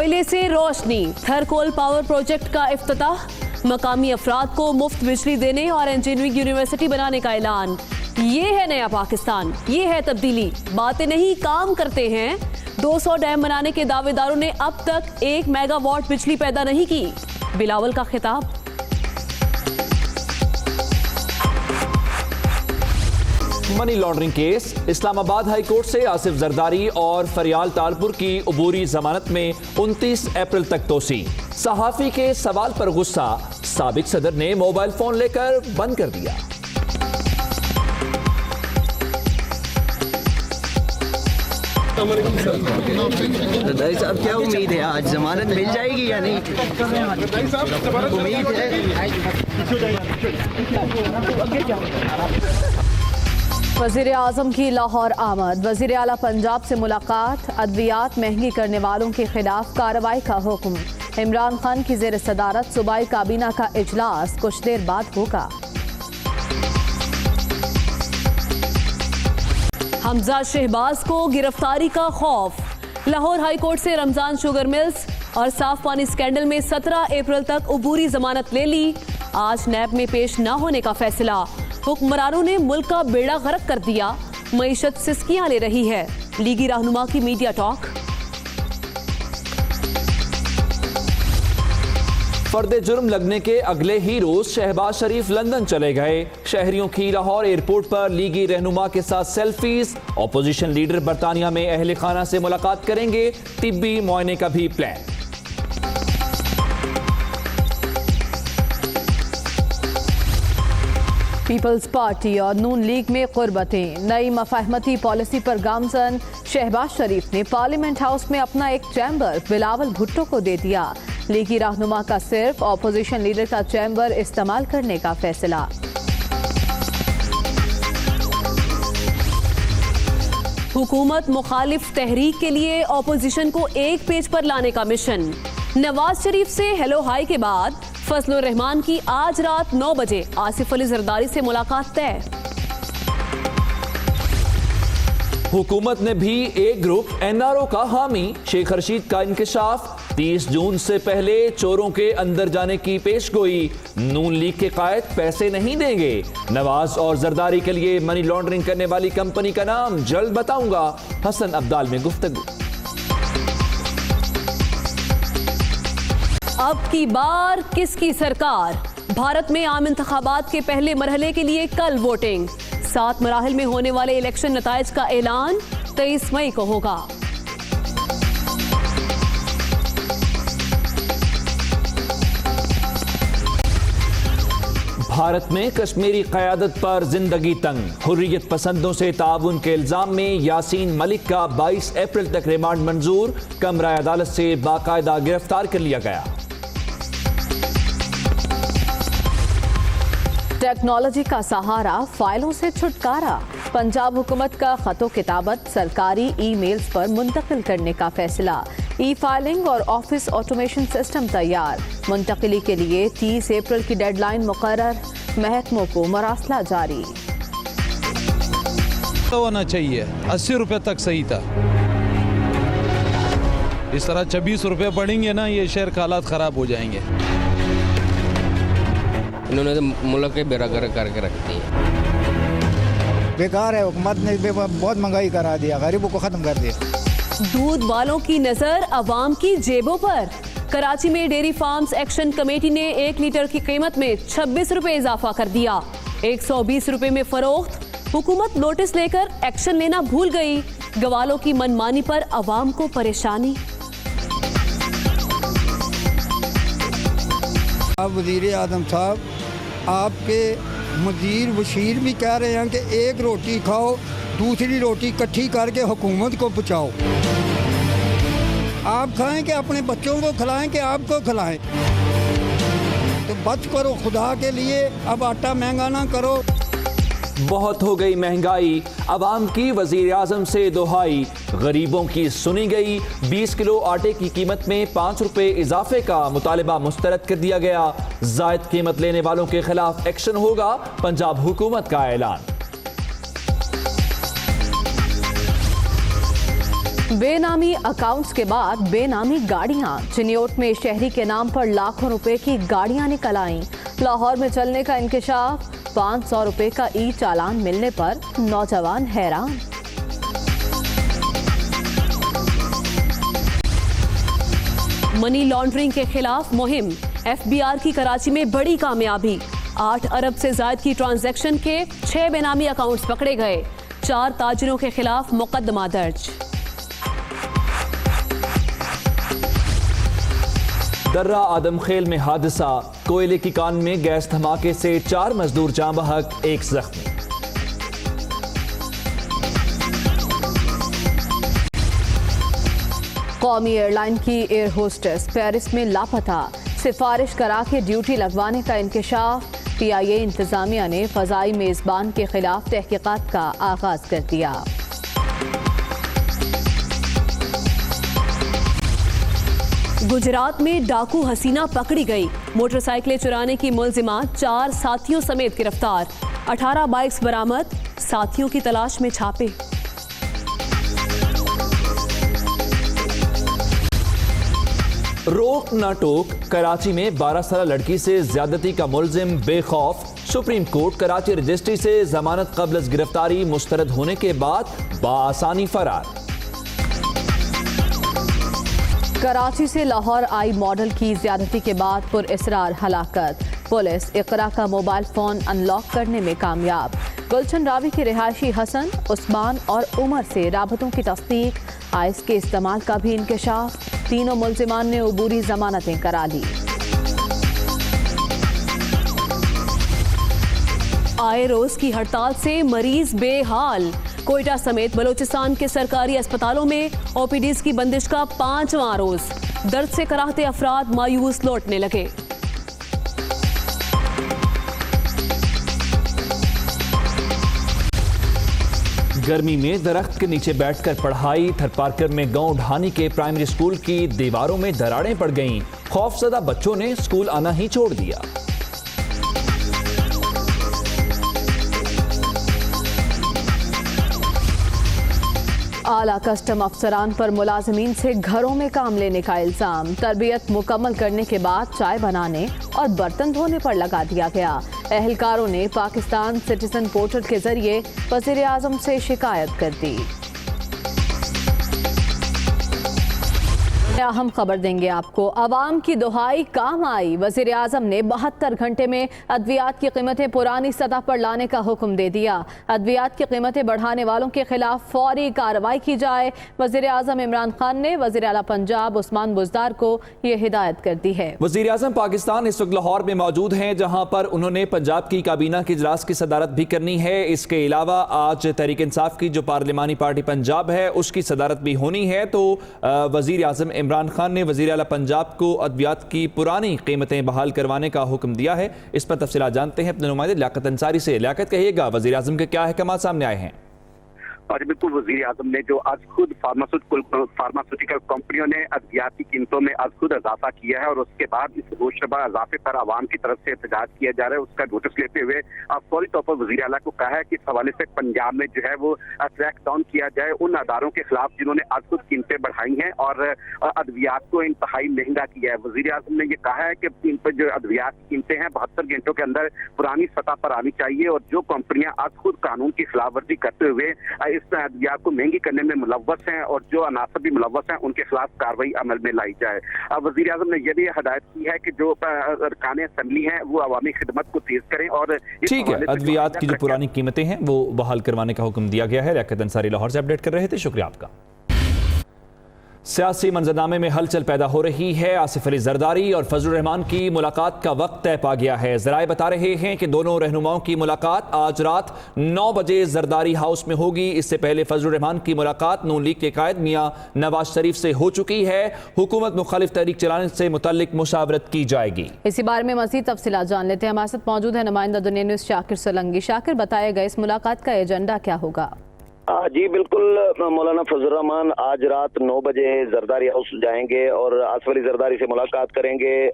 कोयले से रोशनी, Thar coal power project का इफ्तिताह, मकामी अफराद को मुफ्त बिजली देने और इंजीनियरिंग यूनिवर्सिटी बनाने का ऐलान। ये है नया पाकिस्तान, ये है तब्दीली। बातें नहीं काम करते हैं। 200 डैम बनाने के दावेदारों ने अब तक 1 मेगावाट बिजली पैदा नहीं की। बिलावल का खिताब। Money laundering case, Islamabad high court से आसिफ जरदारी और फरियाल तालपुर की अबूरी जमानत में 29 अप्रैल तक तोसी। सहाफी के सवाल पर गुस्सा, साबिक सदर ने मोबाइल फोन लेकर बंद कर दिया। रदाई साहब, क्या उम्मीद है आज जमानत मिल जाएगी या नहीं? उम्मीद है। वज़ीर आज़म की लाहौर आमद, वज़ीर आला पंजाब से मुलाकात, अद्वियात महंगी करने वालों के खिलाफ कार्रवाई का हुक्म। इमरान खान की ज़ेर सदारत सूबाई काबीना का इजलास कुछ देर बाद होगा। हमजा शहबाज को गिरफ्तारी का खौफ, लाहौर हाई कोर्ट से रमजान शुगर मिल्स और साफ पानी स्कैंडल में 17 अप्रैल तक अबूरी जमानत ले ली। आज नैब में पेश न होने का फैसला। हुक्मरानों ने मुल्क का बेड़ा गर्क कर दिया, मईशत सिस्कियां ले रही है। लीगी रहनुमा की मीडिया टॉक। फर्द जुर्म लगने के अगले ही रोज शहबाज शरीफ लंदन चले गए। शहरियों की लाहौर एयरपोर्ट पर लीगी रहनुमा के साथ सेल्फीज। ऑपोजिशन लीडर बरतानिया में अहले खाना से मुलाकात करेंगे। तिब्बी मुआयने का भी प्लान। पीपल्स पार्टी और नून लीग में कुर्बतें, नई मफाहमती पॉलिसी पर गामजन। शहबाज शरीफ ने पार्लियामेंट हाउस में अपना एक चैम्बर बिलावल भुट्टो को दे दिया। लीगी रहनुमा का सिर्फ ऑपोजिशन लीडर का चैम्बर इस्तेमाल करने का फैसला। हुकूमत मुखालिफ तहरीक के लिए ऑपोजिशन को एक पेज पर लाने का मिशन। नवाज शरीफ से हेलो हाई के बाद फजलुर रहमान की आज रात 9 बजे आसिफ अली जरदारी से मुलाकात तय। हुकूमत ने भी एक ग्रुप एनआरओ का हामी। शेख रशीद का इंकशाफ, 30 जून से पहले चोरों के अंदर जाने की पेशगोई। नून लीग के कायद पैसे नहीं देंगे। नवाज और जरदारी के लिए मनी लॉन्ड्रिंग करने वाली कंपनी का नाम जल्द बताऊंगा। हसन अब्दाल में गुफ्तगू। अब की बार किसकी सरकार? भारत में आम इंतखाबात के पहले मरहले के लिए कल वोटिंग। 7 मराहिल में होने वाले इलेक्शन नताइज का ऐलान 23 मई को होगा। भारत में कश्मीरी क़यादत पर जिंदगी तंग। हुर्रियत पसंदों से ताउन के इल्जाम में यासीन मलिक का 22 अप्रैल तक रिमांड मंजूर। कमरा अदालत से बाकायदा गिरफ्तार कर लिया गया। टेक्नोलॉजी का सहारा, फाइलों से छुटकारा। पंजाब हुकूमत का खतो किताबत सरकारी ईमेल्स पर मुंतकिल करने का फैसला। ई फाइलिंग और ऑफिस ऑटोमेशन सिस्टम तैयार। मुंतकिली के लिए 30 अप्रैल की डेडलाइन मुकर्रर। महकमों को मरासला जारी। तो होना चाहिए 80 रुपए तक सही था। इस तरह 26 रुपए बढ़ेंगे ना, ये शहर के हालात खराब हो जाएंगे। इन्होंने तो मुल्क के बेड़ा गर्क करके रख दिया। बेकार है, हुकूमत ने बहुत महंगाई करा दिया, गरीबों को खत्म कर दिया। दूध वालों की नजर अवाम की जेबों पर। कराची में डेयरी फार्म्स एक्शन कमेटी ने 1 लीटर की कीमत में 26 रुपए इजाफा कर दिया। 120 रुपए में फरोख्त। हुकूमत नोटिस लेकर एक्शन लेना भूल गई। गवालों की मनमानी पर अवाम को परेशानी। अब वज़ीर आज़म साहब, आपके मुदीर वशीर भी कह रहे हैं कि एक रोटी खाओ, दूसरी रोटी इकट्ठी करके हुकूमत को पहुँचाओ। आप खाएं कि अपने बच्चों को खिलाएं कि आपको खिलाएं? तो बच करो खुदा के लिए, अब आटा महंगा ना करो। बहुत हो गई महंगाई, अवाम की वज़ीर आज़म से दुहाई। गरीबों की सुनी गई। 20 किलो आटे की कीमत में 5 रुपए इजाफे का मुतालिबा मुस्तरद कर दिया गया। जायद कीमत लेने वालों के खिलाफ एक्शन होगा। पंजाब हुकूमत का ऐलान। बेनामी अकाउंट्स के बाद बेनामी गाड़ियां। चिन्योट में शहरी के नाम पर लाखों रुपए की गाड़ियां निकल आईं। लाहौर में चलने का इंकशाफ, 500 रुपए का ई चालान मिलने पर नौजवान हैरान। मनी लॉन्ड्रिंग के खिलाफ मुहिम, एफबीआर की कराची में बड़ी कामयाबी। 8 अरब से ज्यादा की ट्रांजैक्शन के 6 बेनामी अकाउंट्स पकड़े गए। 4 ताजिरों के खिलाफ मुकदमा दर्ज। दर्रा आदमखेल में हादसा, कोयले की कान में गैस धमाके से 4 मजदूर जाँ बहक, 1 जख्मी। कौमी एयरलाइन की एयर होस्टेस पेरिस में लापता, सिफारिश करा के ड्यूटी लगवाने का इंकशाफ। PIA इंतजामिया ने फजाई मेजबान के खिलाफ तहकीकात का आगाज कर दिया। गुजरात में डाकू हसीना पकड़ी गई। मोटरसाइकिलें चुराने की मुलजिमा 4 साथियों समेत गिरफ्तार। 18 बाइक्स बरामद, साथियों की तलाश में छापे। रोक न टोक, कराची में 12 साल लड़की से ज्यादती का मुलजिम बेखौफ। सुप्रीम कोर्ट कराची रजिस्ट्री से जमानत कबल अज गिरफ्तारी मुस्तरद होने के बाद बाआसानी फरार। कराची से लाहौर आई मॉडल की ज्यादती के बाद पुरअसरार हलाकत। पुलिस इकरा का मोबाइल फोन अनलॉक करने में कामयाब। गुलशन रावी के रिहायशी हसन, उस्मान और उमर से राबतों की तस्दीक। आइस के इस्तेमाल का भी इंकशाफ। तीनों मुलजिमान ने उबूरी जमानतें करा ली। आए रोज की हड़ताल से मरीज बेहाल। कोयटा समेत बलोचिस्तान के सरकारी अस्पतालों में OPDs की बंदिश का 5वां रोज। दर्द से कराहते अफराद मायूस लौटने लगे। गर्मी में दरख्त के नीचे बैठकर पढ़ाई, थरपारकर में गांव ढानी के प्राइमरी स्कूल की दीवारों में दरारें पड़ गईं। खौफजदा बच्चों ने स्कूल आना ही छोड़ दिया। आला कस्टम अफसरान पर मुलाजमीन से घरों में काम लेने का इल्जाम। तरबियत मुकम्मल करने के बाद चाय बनाने और बर्तन धोने पर लगा दिया गया। एहलकारों ने पाकिस्तान सिटीजन पोर्टल के जरिए वज़ीर आज़म से शिकायत कर दी। अहम खबर देंगे आपको। अवाम की दुहाई काम आई। वज़ीर आज़म ने 72 घंटे में अद्वियात की कीमतें पुरानी सतह पर लाने का हुक्म दे दिया। अद्वियात की कीमतें बढ़ाने वालों के खिलाफ फौरी कार्रवाई की जाए। वज़ीर आज़म इमरान खान ने वज़ीर आला पंजाब उस्मान बुज़दार को ये हिदायत कर दी है। वज़ीर आज़म पाकिस्तान इस वक्त लाहौर में मौजूद हैं, जहां पर उन्होंने पंजाब की काबीना के इजलास की सदारत भी करनी है। इसके अलावा आज तहरीक इंसाफ की जो पार्लिमानी पार्टी पंजाब है उसकी सदारत भी होनी है। तो वज़ीर आज़म इमरान खान ने वज़ीर आला पंजाब को अद्वियात की पुरानी कीमतें बहाल करवाने का हुक्म दिया है। इस पर तफसीलात जानते हैं अपने नुमाइंदे लियाकत अंसारी से। लियाकत, कहिएगा वज़ीर आज़म के क्या अहकाम सामने आए हैं? और बिल्कुल वज़ीर आज़म ने जो आज खुद फार्मास्यूटिकल कंपनियों ने अद्वियात की कीमतों में आज खुद इजाफा किया है और उसके बाद इस रोशरबा इजाफे पर आवाम की तरफ से एहतजाज किया जा रहा है, उसका नोटिस लेते हुए फौरी तौर पर वज़ीर आला को कहा है कि इस हवाले से पंजाब में जो है वो क्रैक डाउन किया जाए उन अदारों के खिलाफ जिन्होंने आज खुद कीमतें बढ़ाई हैं और अद्वियात को इंतहाई महंगा किया है। वज़ीर आज़म ने ये कहा है कि इन पर जो अद्वियात की कीमतें हैं 72 घंटों के अंदर पुरानी सतह पर आनी चाहिए और जो कंपनियां आज खुद कानून की खिलाफ वर्जी करते हुए इस अद्वियात को महंगी करने में मुलव्वस हैं और जो अनासर भी मुलव्वस हैं उनके खिलाफ कार्रवाई अमल में लाई जाए। वज़ीर आज़म ने यह भी हिदायत की है कि जो अरकान असेंबली हैं वो अवामी खिदमत को तेज करें और ठीक है, अद्वियात की जो पुरानी कीमतें हैं वो बहाल करवाने का हुक्म दिया गया है। लियाकत अंसारी लाहौर से अपडेट कर रहे थे, शुक्रिया आपका। सियासी मंजरनामे में हलचल पैदा हो रही है। आसिफ अली जरदारी और फजलुर रहमान की मुलाकात का वक्त तय पा गया है। जराए बता रहे हैं कि दोनों रहनुमाओं की मुलाकात आज रात 9 बजे जरदारी हाउस में होगी। इससे पहले फजलुर रहमान की मुलाकात नून लीग के कायद मियां नवाज शरीफ से हो चुकी है। हुकूमत मुखालिफ तहरीक चलाने से मुतल्लिक मुशावरत की जाएगी। इसी बारे में मज़ीद तफसीलात जान लेते हैं। हमारे साथ मौजूद है नुमाइंदा दुनिया न्यूज़ शाकिर सोलंकी। शाकिर, बताया गया इस मुलाकात का एजेंडा क्या होगा? जी बिल्कुल, मौलाना फजल रहमान आज रात 9 बजे जरदारी हाउस जाएंगे और आसिफ अली जरदारी से मुलाकात करेंगे।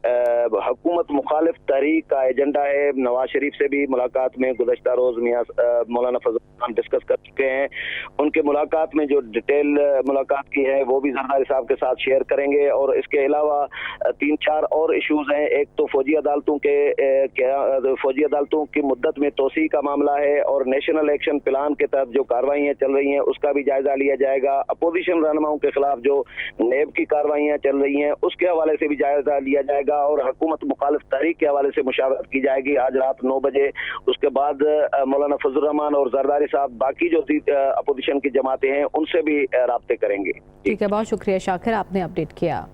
हुकूमत मुखालिफ तहरीक का एजेंडा है। नवाज शरीफ से भी मुलाकात में गुज़श्ता रोज मियां मौलाना फजल रहमान डिस्कस कर चुके हैं। उनके मुलाकात में जो डिटेल मुलाकात की है वो भी जरदारी साहब के साथ शेयर करेंगे। और इसके अलावा 3-4 और इशूज़ हैं। एक तो फौजी अदालतों की मुद्दत में तोसी का मामला है और नेशनल एक्शन प्लान के तहत जो कार्रवाइयाँ चल रही हैं उसका भी जायजा लिया जाएगा। अपोजिशन रहनुमाओं के खिलाफ जो नेब की कार्रवाइयाँ चल रही हैं उसके हवाले से भी जायजा लिया जाएगा और हुकूमत मुखालिफ तहरीक के हवाले से मुशावरत की जाएगी आज रात 9 बजे। उसके बाद मौलाना फजल रहमान और जरदारी साहब बाकी जो अपोजिशन की जमातें हैं उनसे भी राब्ते करेंगे। ठीक है, बहुत शुक्रिया शाकिर, आपने अपडेट किया।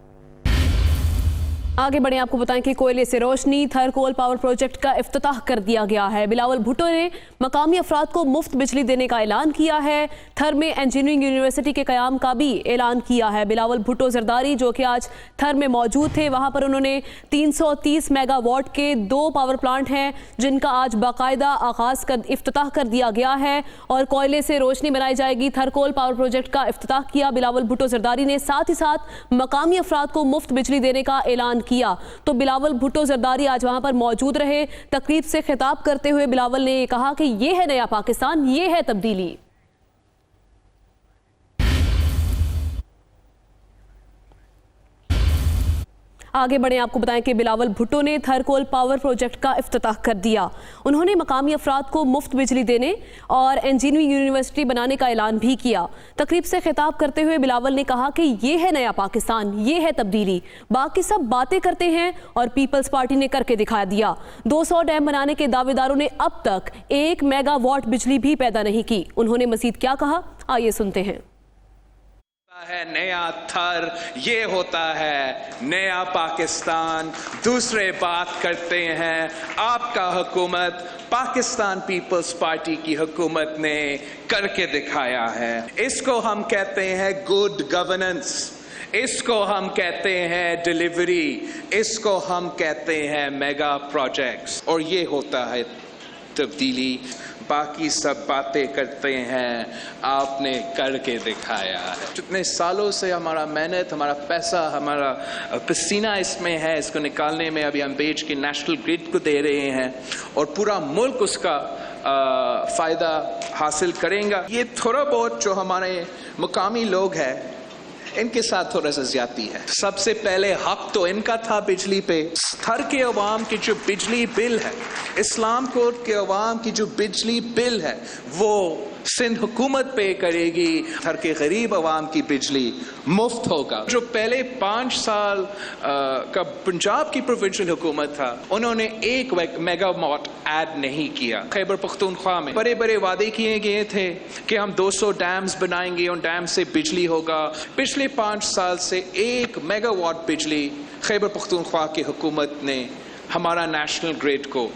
आगे बढ़े, आपको बताएं कि कोयले से रोशनी थर कोल पावर प्रोजेक्ट का इफ्तिताह कर दिया गया है। बिलावल भुट्टो ने मकामी अफराद को मुफ्त बिजली देने का ऐलान किया है। थर में इंजीनियरिंग यूनिवर्सिटी के क़याम का भी ऐलान किया है। बिलावल भुट्टो जरदारी जो कि आज थर में मौजूद थे, वहां पर उन्होंने 330 मेगावाट के 2 पावर प्लांट हैं जिनका आज बाकायदा आगाज कर इफ्तिताह कर दिया गया है और कोयले से रोशनी बनाई जाएगी। थर कोल पावर प्रोजेक्ट का इफ्तिताह किया बिलावल भुट्टो जरदारी ने, साथ ही साथ मकामी अफराद को मुफ्त बिजली देने का ऐलान किया। तो बिलावल भुट्टो जरदारी आज वहां पर मौजूद रहे। तकरीब से खिताब करते हुए बिलावल ने कहा कि ये है नया पाकिस्तान, ये है तब्दीली। आगे बढ़े, आपको बताएं कि बिलावल भुट्टो ने थर कोल पावर प्रोजेक्ट का इफ्तिताह कर दिया। उन्होंने मकामी अफराद को मुफ्त बिजली देने और इंजीनियरिंग यूनिवर्सिटी बनाने का ऐलान भी किया। तकरीब से खिताब करते हुए बिलावल ने कहा कि ये है नया पाकिस्तान, ये है तब्दीली। बाकी सब बातें करते हैं और पीपल्स पार्टी ने करके दिखा दिया। 200 डैम बनाने के दावेदारों ने अब तक 1 मेगावाट बिजली भी पैदा नहीं की। उन्होंने मजीद क्या कहा, आइए सुनते हैं। है नया थर, ये होता है नया पाकिस्तान। दूसरे बात करते हैं आपका हुकूमत, पाकिस्तान पीपल्स पार्टी की हुकूमत ने करके दिखाया है। इसको हम कहते हैं गुड गवर्नेंस, इसको हम कहते हैं डिलीवरी, इसको हम कहते हैं मेगा प्रोजेक्ट्स और ये होता है तब्दीली। बाकी सब बातें करते हैं, आपने करके दिखाया है। जितने सालों से हमारा मेहनत, हमारा पैसा, हमारा पसीना इसमें है, इसको निकालने में अभी हम बेच के नेशनल ग्रिड को दे रहे हैं और पूरा मुल्क उसका फ़ायदा हासिल करेगा। ये थोड़ा बहुत जो हमारे मुकामी लोग हैं इनके साथ थोड़ा सा ज्यादती है। सबसे पहले हक तो इनका था बिजली पे। थर के अवाम की जो बिजली बिल है, इस्लाम कोट के अवाम की जो बिजली बिल है वो सिंध हुकूमत पे करेगी। थर के गरीब अवाम की बिजली मुफ्त होगा। जो पहले 5 साल का पंजाब की प्रोविंशियल हुकूमत था उन्होंने 1 मेगावाट ऐड नहीं किया। खैबर पख्तूनख्वा में बड़े बड़े वादे किए गए थे कि हम 200 डैम्स बनाएंगे, उन डैम से बिजली होगा। पिछले 5 साल से 1 मेगावाट बिजली खैबर पख्तूनख्वा की हुकूमत ने हमारा नेशनल ग्रिड को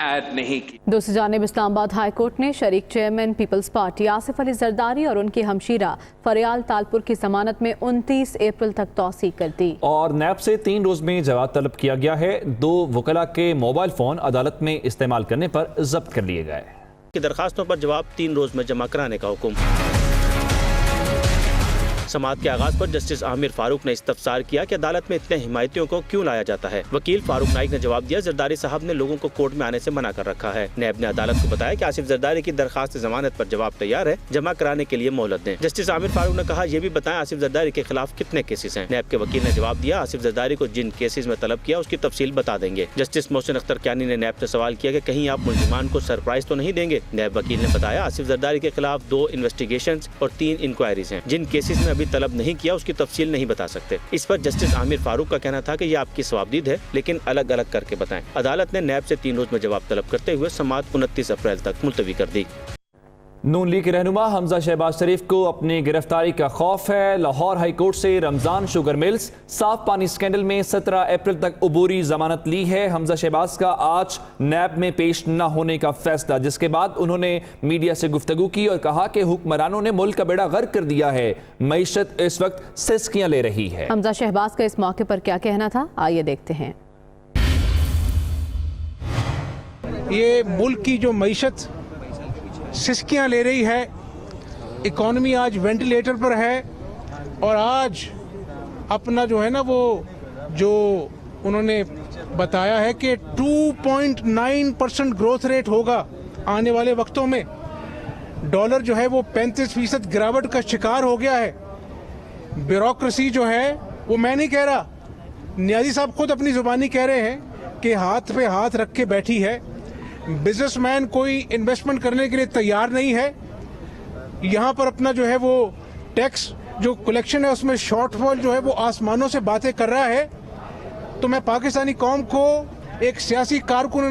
ऐड नहीं की। दूसरी जानिब इस्लामाबाद हाई कोर्ट ने शरीक chairman peoples party Asif Ali Zardari और उनकी हमशीरा फरियाल तालपुर की जमानत में 29 अप्रैल तक तौसीक कर दी। और नैब से 3 रोज में जवाब तलब किया गया है। 2 वकला के मोबाइल फोन अदालत में इस्तेमाल करने पर जब्त कर लिए गए। की दरखास्तों पर जवाब 3 रोज में जमा कराने का हुक्म। समाअत के आगाज पर जस्टिस आमिर फारूक ने इस्तफसार किया कि अदालत में इतने हिमायतियों को क्यों लाया जाता है। वकील फारूक नाइक ने जवाब दिया, जरदारी साहब ने लोगों को कोर्ट में आने से मना कर रखा है। नैब ने अदालत को बताया कि आसिफ जरदारी की दरखास्त जमानत पर जवाब तैयार है, जमा कराने के लिए मोहलत दें। जस्टिस आमिर फारूक ने कहा, यह भी बताएं आसिफ जरदारी के खिलाफ कितने केसेस हैं। नैब के वकील ने जवाब दिया, आसिफ जरदारी को जिन केसेस में तलब किया उसकी तफसील बता देंगे। जस्टिस मोहसिन अख्तर क्यानी ने नैब से सवाल किया कि कहीं आप मुल्जिमान को सरप्राइज तो नहीं देंगे। नैब वकील ने बताया, आसिफ जरदारी के खिलाफ 2 इन्वेस्टिगेशन और 3 इंक्वायरीज हैं। जिन केसेस में अभी तलब नहीं किया उसकी तफसील नहीं बता सकते। इस पर जस्टिस आमिर फारूक का कहना था कि यह आपकी सवाबदीद है, लेकिन अलग अलग करके बताएं। अदालत ने नैब से 3 रोज में जवाब तलब करते हुए समाअत 29 अप्रैल तक मुलतवी कर दी। नून लीग के रहनुमा हमजा शहबाज शरीफ को अपनी गिरफ्तारी का खौफ है। लाहौर हाई कोर्ट से रमजान शुगर मिल्स साफ पानी स्कैंडल में 17 अप्रैल तक अबूरी जमानत ली है। हमजा शहबाज का आज नैब में पेश न होने का फैसला, जिसके बाद उन्होंने मीडिया से गुफ्तगू की और कहा कि हुक्मरानों ने मुल्क का बेड़ा गर्क कर दिया है, मईशत इस वक्त सिसकियां ले रही है। हमजा शहबाज का इस मौके पर क्या कहना था, आइए देखते हैं। ये मुल्क की जो मईशत सिसकियां ले रही है, इकॉनमी आज वेंटिलेटर पर है और आज अपना जो है ना वो जो उन्होंने बताया है कि 2.9% ग्रोथ रेट होगा आने वाले वक्तों में। डॉलर जो है वो 35% गिरावट का शिकार हो गया है। ब्यूरोक्रेसी जो है वो मैं नहीं कह रहा, नियाजी साहब खुद अपनी जुबानी कह रहे हैं कि हाथ पे हाथ रख के बैठी है। बिजनेसमैन कोई इन्वेस्टमेंट करने के लिए तैयार नहीं है। यहाँ पर अपना जो है वो टैक्स जो कलेक्शन है उसमें शॉर्टफॉल जो है वो आसमानों से बातें कर रहा है। तो मैं पाकिस्तानी कौम को एक सियासी कारकुन